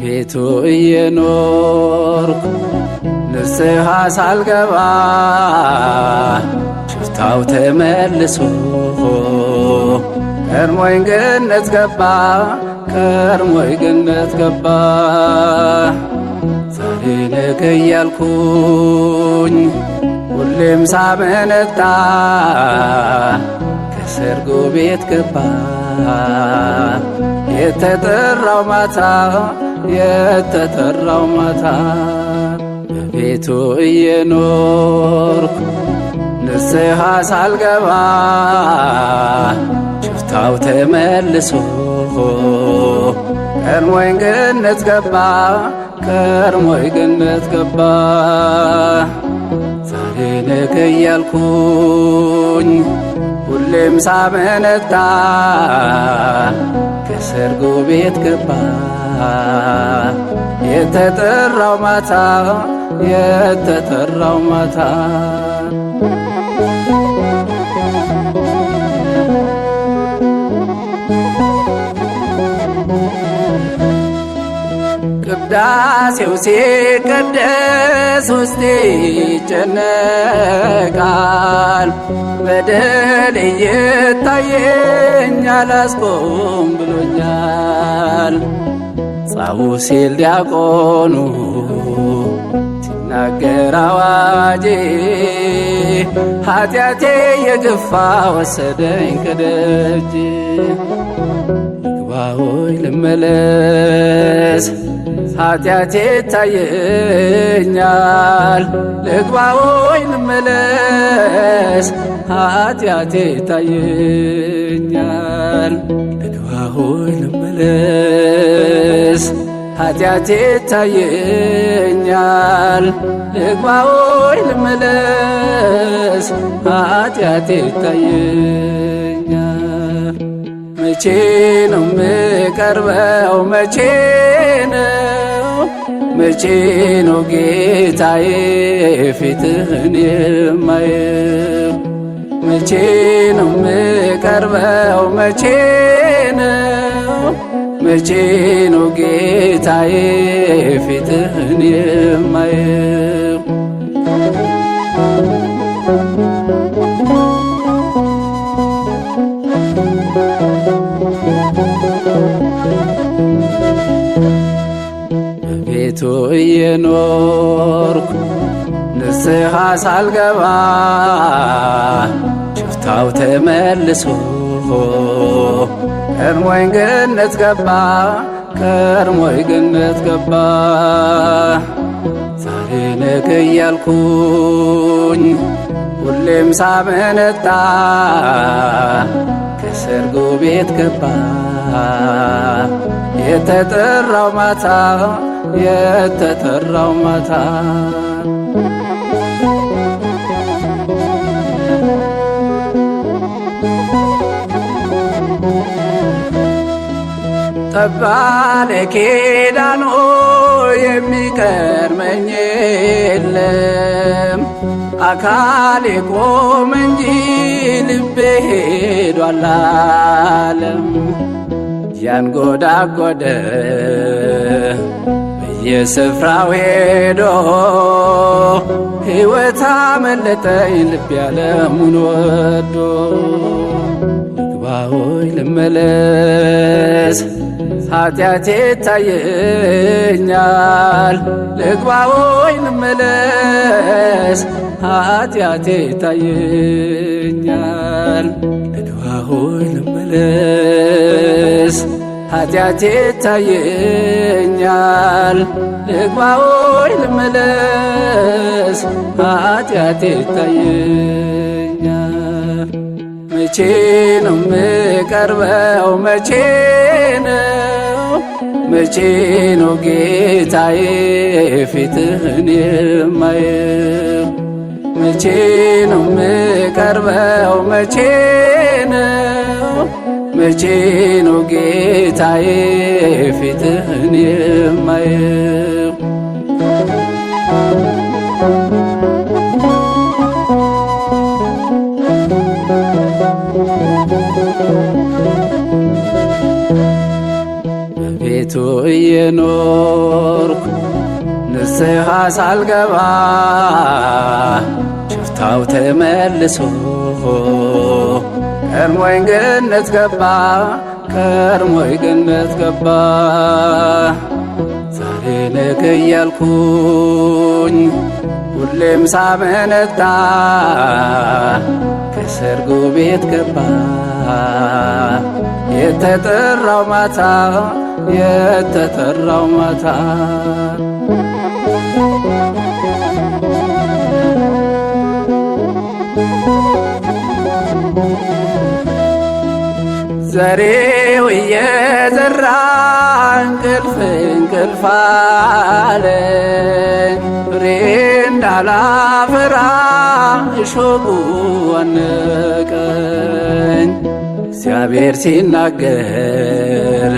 በቤቱ እየኖርኩ ንስሐ ሳልገባ ሽፍታው ተመልሶ ቀድሞኝ ገነት ገባ ቀድሞኝ ገነት ገባ። ዛሬ ነገ እያልኩኝ ሁሌም ሳመነታ ከሰርጉ ቤት ገባ የተጠራው ማታ የተጠራው ማታ። በቤቱ እየኖርኩ ንስሐ ሳልገባ ሽፍታው ተመልሶ ቀድሞኝ ገነት ገባ ቀድሞኝ ገነት ገባ። ዛሬ ነገ እያልኩኝ ሁሌም ሳመነታ ከሰርጉ ቤት ገባ የተጠራው ማታ የተጠራው ማታ። ቅዳሴው ሲቀደስ ውስጤ ይጨነቃል። በደል እየታየኝ አላስቆም ብሎኛል። ጻኡ ሲል ዲያቆኑ ሲናገር አዋጄ ኃጢአቴ የገፋ ወሰደኝ ከደጅ። ልግባ ሆይ ልመለስ ኃጢአቴ ታየኛል። ልግባ ሆይ ልመለስ ኃጢአቴ ታየኛል። ልግባ ሆይ ልመለስ ኃጢአቴ ታየኛል። ልግባ ሆይ ልመለስ ኃጢአቴ ታየኛል። መቼ ነው ምቀርበው መቼ ነው መቼ ነው ጌታዬ ፊትህን የማየው? መቼ ነው ምቀርበው መቼ ነው መቼ ነው ጌታዬ ፊትህን የማየው? በቤቱ እየኖርኩ ንስሐ ሳልገባ ሽፍታው ተመልሶ ቀድሞኝ ገነት ገባ ቀድሞኝ ገነት ገባ። ዛሬ ነገ እያልኩኝ ሁሌም ሳመነታ ከሰርጉ ቤት ገባ የተጠራው ማታ የተጠራው ማታ። ጠባለ ኪዳኑ የሚቀድመኝ የለም። አካሌ ቆመ እንጂ ልቤ ሄዷል አለም። ያንጎዳጎደ በየስፍራው ሄዶ ሕይወት አመለጠኝ ልብ ያለሙን ወዶ። ልግባ ሆይ ልመለስ ኃጢአቴ ታየኛል። ልግባ ሆይ ልመለስ ኃጢአቴ ታየኛል። ልግባ ሆይ ልመለስ ኃጢአቴ ታየኛል። ልግባ ሆይ ልመለስ ኃጢአቴ ታየኛል። መቼ ነው ምቀርበው መቼ ነው መቼ ነው ጌታዬ ፊትህን የማየው? መቼ ነው ምቀርበው መቼ ነው መቼ ነው ጌታዬ ፊትህን የማየው? በቤቱ እየኖርኩ ንስሐ ሳልገባ ሽፍታው ተመልሶ ቀድሞኝ ገነት ገባ ቀድሞኝ ገነት ገባ። ዛሬ ነገ እያልኩኝ ሁሌም ሳመነታ ከሰርጉ ቤት ገባ የተጠራው ማታ የተጠራው ማታ። ዘሬው እየዘራ እንቅልፍ እንቅልፍ አለኝ ፍሬ እንዳላፈራ እሾሁ አነቀኝ። እግዚአብሔር ሲናገር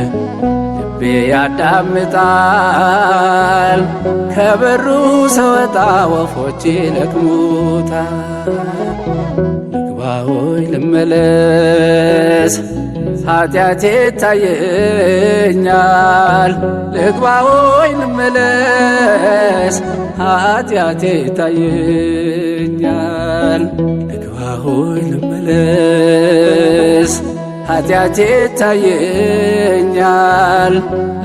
ልቤ ያዳምጣል ከበሩ ስወጣ ወፎች ይለቅሙታል። ልግባ ሆይ ልመለስ ኃጢአቴ ይታየኛል። ልግባ ሆይ ልመለስ ኃጢአቴ ይታየኛል። ልግባ ሆይ ልመለስ ኃጢአቴ ይታየኛል።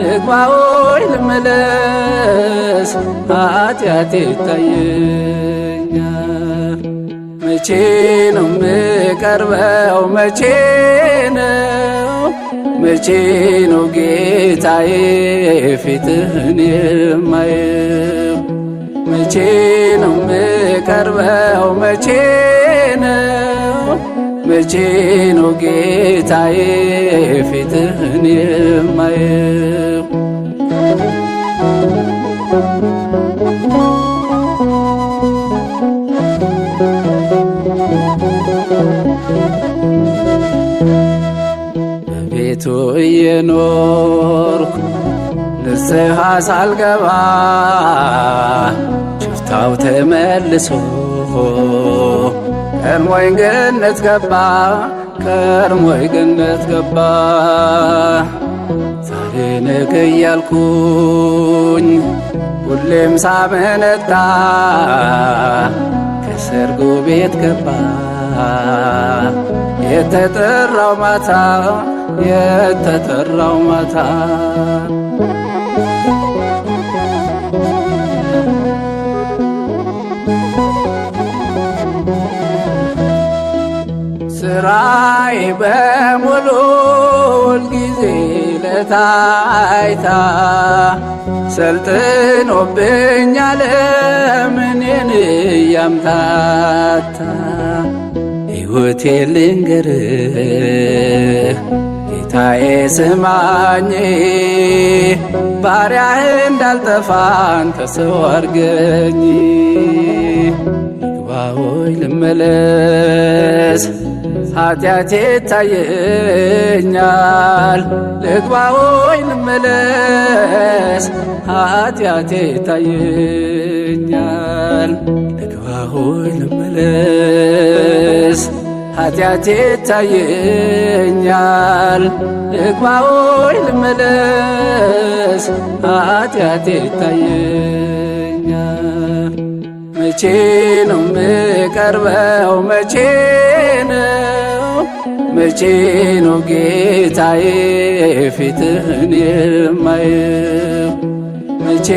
ልግባ ሆይ ልመለስ ኃጢአቴ ይታየኛል። መቼ ነው ምቀርበው መቼ ነው መቼ ነው ጌታዬ ፊትህን የማየው? መቼ ነው ምቀርበው መቼ ነው መቼ ነው ጌታዬ ፊትህን የማየው? በቤቱ እየኖርኩ ንስሐ ሳልገባ ሽፍታው ተመልሶ ቀድሞኝ ገነት ገባ ቀድሞኝ ገነት ገባ። ዛሬ ነገ እያልኩኝ ሁሌም ሳመነታ ከሰርጉ ቤት ገባ የተጠራው ማታ የተጠራው ማታ። ስራዬ በሙሉ ሁልጊዜ ለታይታ ሰልጥኖብኛል እኔን እያምታታ። ሕይወቴ ልንገርህ ጌታዬ ስማኝ ባሪያህ እንዳልጠፋ አንተ ሰው አርገኝ። ልግባ ሆይ ልመለስ ኃጢአቴ ይታየኛል። ልግባ ሆይ ልመለስ ኃጢአቴ ይታየኛል። ልግባ ሆይ ልመለስ ኃጢአቴ ይታየኛል። ልግባ ሆይ ልመለስ ኃጢአቴ ይታየኛል። መቼ ነው ምቀርበው መቼ ነው መቼ ነው ጌታዬ ፊትህን የማየው? መቼ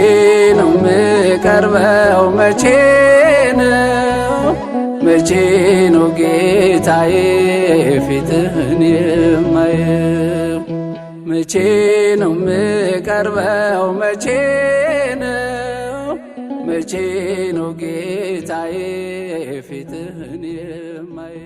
ነው ምቀርበው መቼ ነው መቼ ነው ጌታዬ ፊትህን የማየው? መቼ ነው ምቀርበው መቼ ነው መቼ ነው ጌታዬ ፊትህን የማየው?